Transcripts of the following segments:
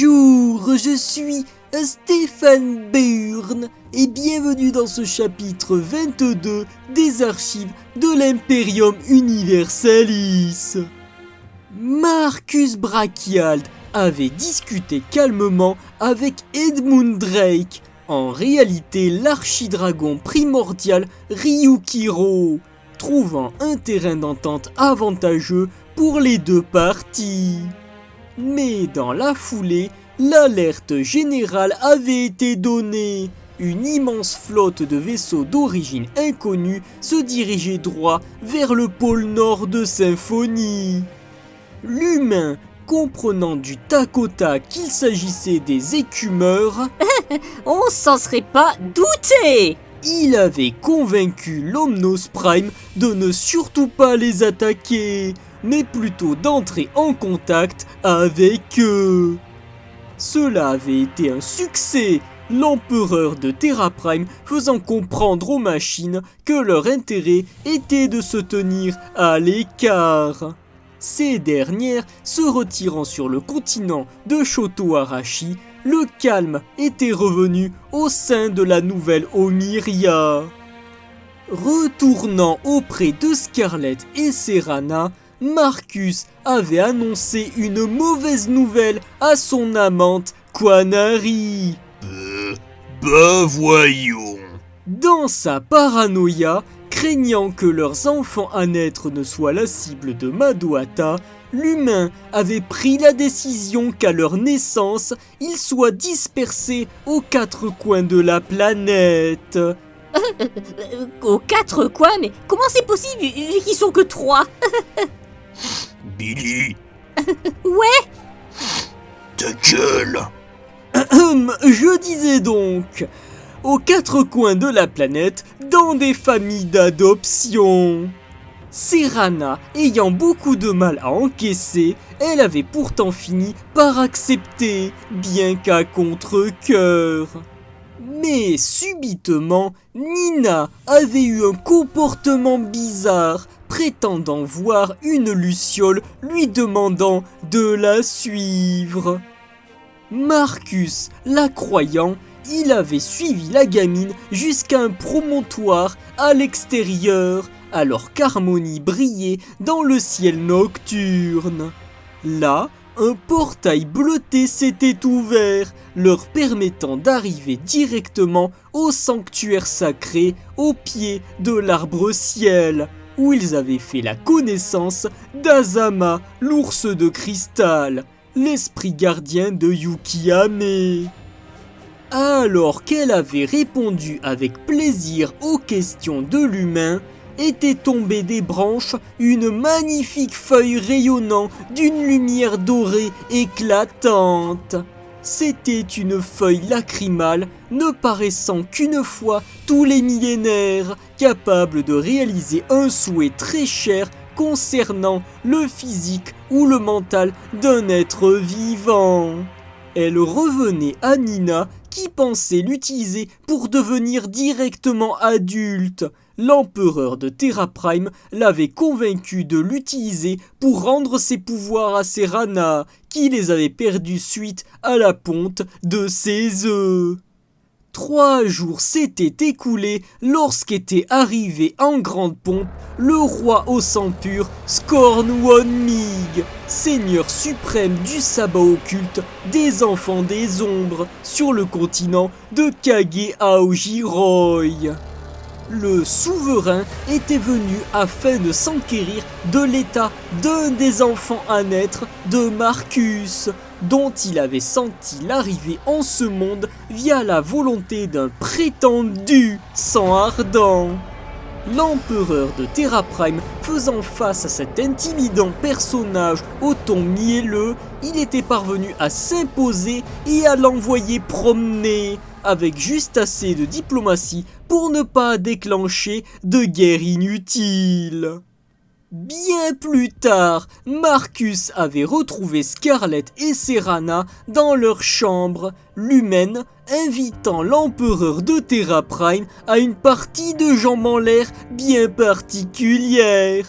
Bonjour, je suis Stéphane Burn et bienvenue dans ce chapitre 22 des archives de l'Imperium Universalis. Marcus Brachiald avait discuté calmement avec Edmund Drake, en réalité l'archidragon primordial Ryukiro, trouvant un terrain d'entente avantageux pour les deux parties. Mais dans la foulée, l'alerte générale avait été donnée. Une immense flotte de vaisseaux d'origine inconnue se dirigeait droit vers le pôle nord de Symphonie. L'humain, comprenant du tac au tac qu'il s'agissait des écumeurs, on s'en serait pas douté. Il avait convaincu l'Omnos Prime de ne surtout pas les attaquer, mais plutôt d'entrer en contact avec eux. Cela avait été un succès, l'empereur de Terra Prime faisant comprendre aux machines que leur intérêt était de se tenir à l'écart. Ces dernières se retirant sur le continent de Shoto Arashi, le calme était revenu au sein de la nouvelle Omiria. Retournant auprès de Scarlett et Serana, Marcus avait annoncé une mauvaise nouvelle à son amante Quanari. Voyons. Dans sa paranoïa, craignant que leurs enfants à naître ne soient la cible de Madohata, l'humain avait pris la décision qu'à leur naissance, ils soient dispersés aux quatre coins de la planète. Aux quatre coins, mais comment c'est possible vu qu'ils sont que 3? Billy, Ouais. ta gueule. Je disais donc, aux quatre coins de la planète, dans des familles d'adoption. Serana, ayant beaucoup de mal à encaisser, elle avait pourtant fini par accepter, bien qu'à contre-cœur. Mais subitement, Nina avait eu un comportement bizarre, prétendant voir une luciole lui demandant de la suivre. Marcus, la croyant, il avait suivi la gamine jusqu'à un promontoire à l'extérieur, alors qu'Harmonie brillait dans le ciel nocturne. Là, un portail bleuté s'était ouvert, leur permettant d'arriver directement au sanctuaire sacré au pied de l'arbre-ciel, où ils avaient fait la connaissance d'Azama, l'ours de cristal, l'esprit gardien de Yukihame. Alors qu'elle avait répondu avec plaisir aux questions de l'humain, était tombée des branches une magnifique feuille rayonnant d'une lumière dorée éclatante. C'était une feuille lacrymale, ne paraissant qu'une fois tous les millénaires, capable de réaliser un souhait très cher concernant le physique ou le mental d'un être vivant. Elle revenait à Nina qui pensait l'utiliser pour devenir directement adulte. L'empereur de Terra Prime l'avait convaincu de l'utiliser pour rendre ses pouvoirs à Serana, qui les avait perdus suite à la ponte de ses œufs. 3 jours s'étaient écoulés lorsqu'était arrivé en grande pompe le roi au sang pur Scorn Wonmig, seigneur suprême du sabbat occulte des enfants des ombres sur le continent de Kage Aojiroy. Le souverain était venu afin de s'enquérir de l'état d'un des enfants à naître de Marcus, dont il avait senti l'arrivée en ce monde via la volonté d'un prétendu sang ardent. L'empereur de Terra Prime faisant face à cet intimidant personnage au ton mielleux, il était parvenu à s'imposer et à l'envoyer promener, avec juste assez de diplomatie pour ne pas déclencher de guerre inutile. Bien plus tard, Marcus avait retrouvé Scarlett et Serana dans leur chambre, l'humaine invitant l'empereur de Terra Prime à une partie de jambes en l'air bien particulière.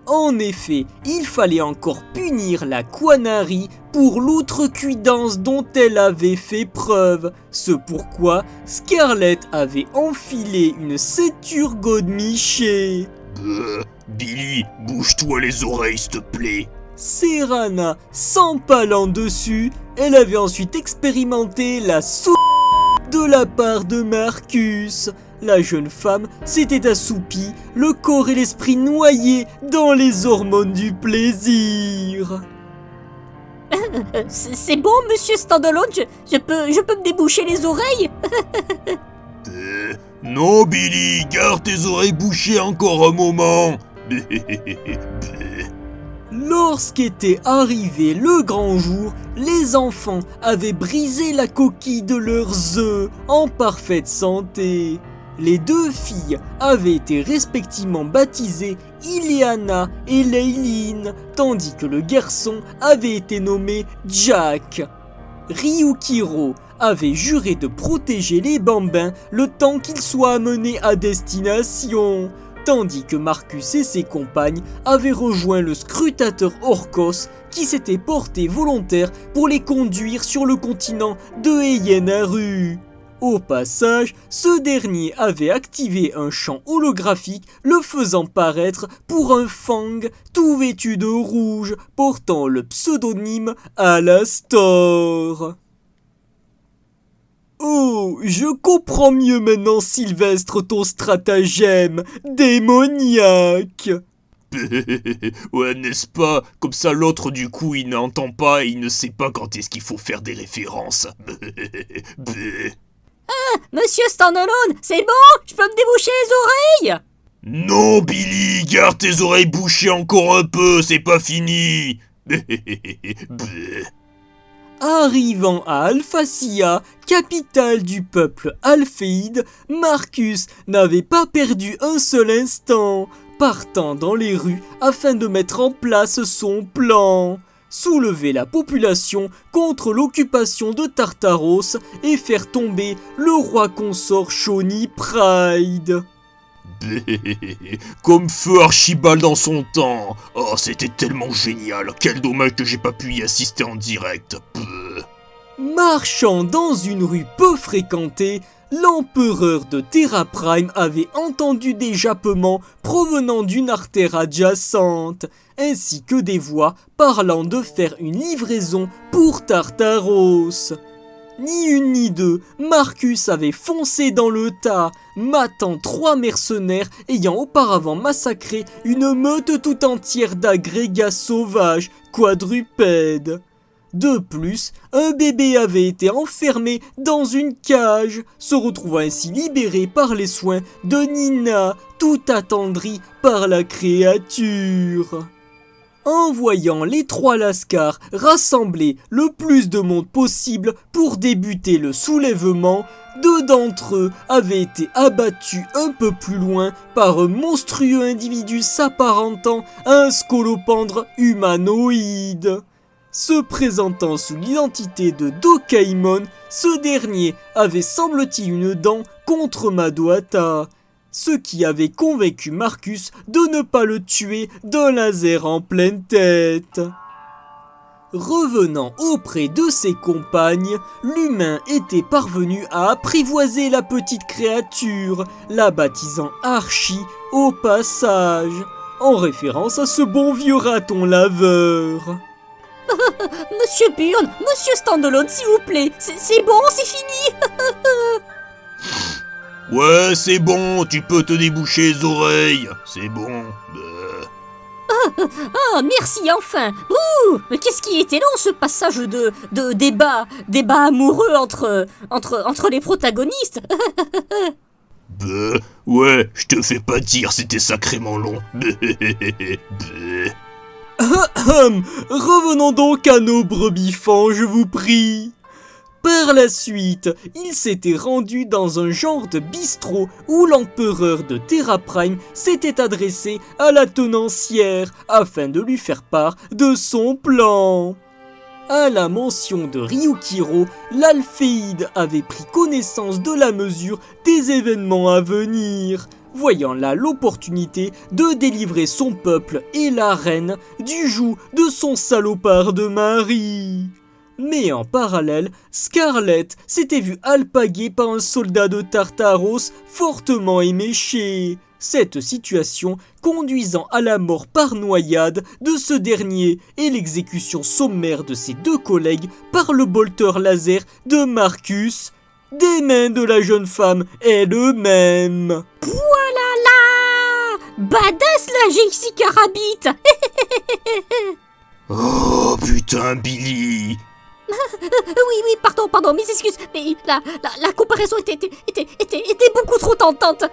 En effet, il fallait encore punir la Quanari pour l'outrecuidance dont elle avait fait preuve, ce pourquoi Scarlett avait enfilé une ceinture godemichée. Billy, bouge-toi les oreilles s'il te plaît. Serana s'empalant dessus, elle avait ensuite expérimenté la de la part de Marcus. La jeune femme s'était assoupie, le corps et l'esprit noyés dans les hormones du plaisir. C'est bon, monsieur Standalone, je peux me déboucher les oreilles? Non Billy, garde tes oreilles bouchées encore un moment. Lorsqu'était arrivé le grand jour, les enfants avaient brisé la coquille de leurs œufs en parfaite santé. Les deux filles avaient été respectivement baptisées Ileana et Layline, tandis que le garçon avait été nommé Jack. Ryukiro avait juré de protéger les bambins le temps qu'ils soient amenés à destination, tandis que Marcus et ses compagnes avaient rejoint le scrutateur Orcos qui s'était porté volontaire pour les conduire sur le continent de Eyenaru. Au passage, ce dernier avait activé un champ holographique le faisant paraître pour un Fang tout vêtu de rouge portant le pseudonyme Alastor. Oh, je comprends mieux maintenant, Sylvestre, ton stratagème démoniaque. Ouais, n'est-ce pas? Comme ça l'autre du coup il n'entend pas et il ne sait pas quand est-ce qu'il faut faire des références. Monsieur Standalone, c'est bon? Je peux me déboucher les oreilles? Non Billy, garde tes oreilles bouchées encore un peu, c'est pas fini. Arrivant à Alphacia, capitale du peuple alphéide, Marcus n'avait pas perdu un seul instant, partant dans les rues afin de mettre en place son plan. Soulever la population contre l'occupation de Tartaros et faire tomber le roi consort Shawnee Pride. Comme feu Archibald dans son temps. Oh, c'était tellement génial. Quel dommage que j'ai pas pu y assister en direct. Marchant dans une rue peu fréquentée, l'empereur de Terra Prime avait entendu des jappements provenant d'une artère adjacente, ainsi que des voix parlant de faire une livraison pour Tartaros. Ni une ni deux, Marcus avait foncé dans le tas, matant 3 mercenaires ayant auparavant massacré une meute tout entière d'agrégats sauvages quadrupèdes. De plus, un bébé avait été enfermé dans une cage, se retrouvant ainsi libéré par les soins de Nina, tout attendrie par la créature. En voyant les 3 lascars rassembler le plus de monde possible pour débuter le soulèvement, 2 d'entre eux avaient été abattus un peu plus loin par un monstrueux individu s'apparentant à un scolopendre humanoïde. Se présentant sous l'identité de Dokaimon, ce dernier avait semble-t-il une dent contre Madohata, ce qui avait convaincu Marcus de ne pas le tuer d'un laser en pleine tête. Revenant auprès de ses compagnes, l'humain était parvenu à apprivoiser la petite créature, la baptisant Archie au passage, en référence à ce bon vieux raton laveur. Monsieur Byrne, monsieur Standalone, s'il vous plaît, c'est bon, c'est fini. Ouais, c'est bon, tu peux te déboucher les oreilles. C'est bon. Ah, merci enfin. Ouh, mais qu'est-ce qui était long ce passage de débat amoureux entre les protagonistes. Ouais, je te fais pas dire, c'était sacrément long. Revenons donc à nos brebis fans, je vous prie. Par la suite, il s'était rendu dans un genre de bistrot où l'empereur de Terra Prime s'était adressé à la tenancière afin de lui faire part de son plan. À la mention de Ryukiro, l'Alphéide avait pris connaissance de la mesure des événements à venir. voyant là l'opportunité de délivrer son peuple et la reine du joug de son salopard de mari. Mais en parallèle, Scarlett s'était vue alpaguée par un soldat de Tartaros fortement éméché. Cette situation conduisant à la mort par noyade de ce dernier et l'exécution sommaire de ses 2 collègues par le bolter laser de Marcus, des mains de la jeune femme elle-même. Voilà là, badass la Jessica Rabbit. Oh putain, Billy! Oui, pardon, mes excuses, mais la comparaison était beaucoup trop tentante.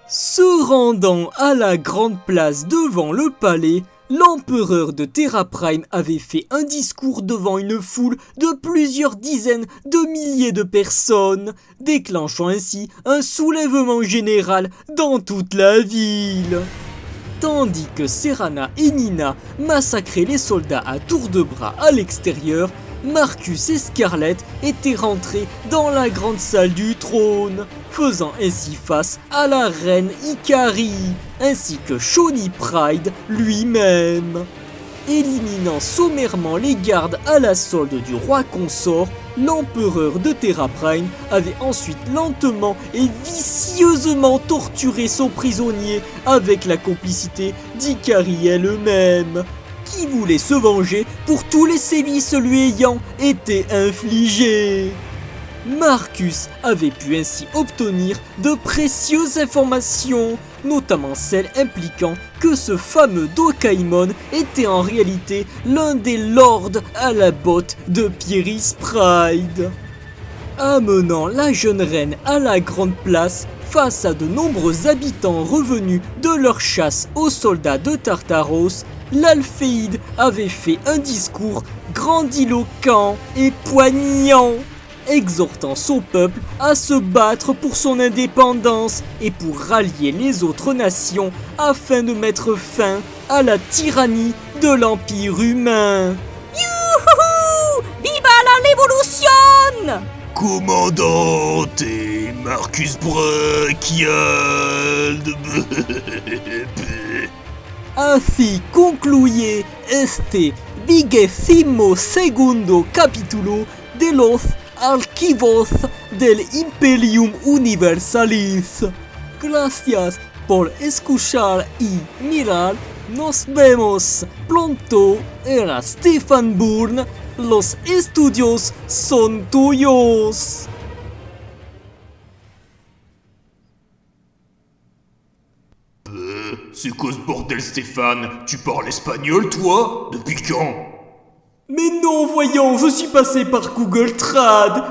Se rendant à la grande place devant le palais, l'empereur de Terra Prime avait fait un discours devant une foule de plusieurs dizaines de milliers de personnes, déclenchant ainsi un soulèvement général dans toute la ville. Tandis que Serana et Nina massacraient les soldats à tour de bras à l'extérieur, Marcus et Scarlett étaient rentrés dans la grande salle du trône, faisant ainsi face à la reine Ikari, ainsi que Shawnee Pride lui-même. Éliminant sommairement les gardes à la solde du roi consort, l'empereur de Terra Prime avait ensuite lentement et vicieusement torturé son prisonnier avec la complicité d'Ikari elle-même, qui voulait se venger pour tous les sévices lui ayant été infligés. Marcus avait pu ainsi obtenir de précieuses informations, notamment celles impliquant que ce fameux Dokaimon était en réalité l'un des lords à la botte de Pieris Pride. Amenant la jeune reine à la grande place face à de nombreux habitants revenus de leur chasse aux soldats de Tartaros, l'Alphéide avait fait un discours grandiloquent et poignant, exhortant son peuple à se battre pour son indépendance et pour rallier les autres nations afin de mettre fin à la tyrannie de l'Empire humain. Youhou! Viva la révolution! Commandante et Marcus Brachial. Así concluye este 22º capítulo de los archivos del Imperium Universalis. Gracias por escuchar y mirar. Nos vemos pronto. Era Stefan Burn. Los estudios son tuyos. C'est quoi ce bordel, Stéphane? Tu parles espagnol, toi? Depuis quand? Mais non, voyons, je suis passé par Google Trad.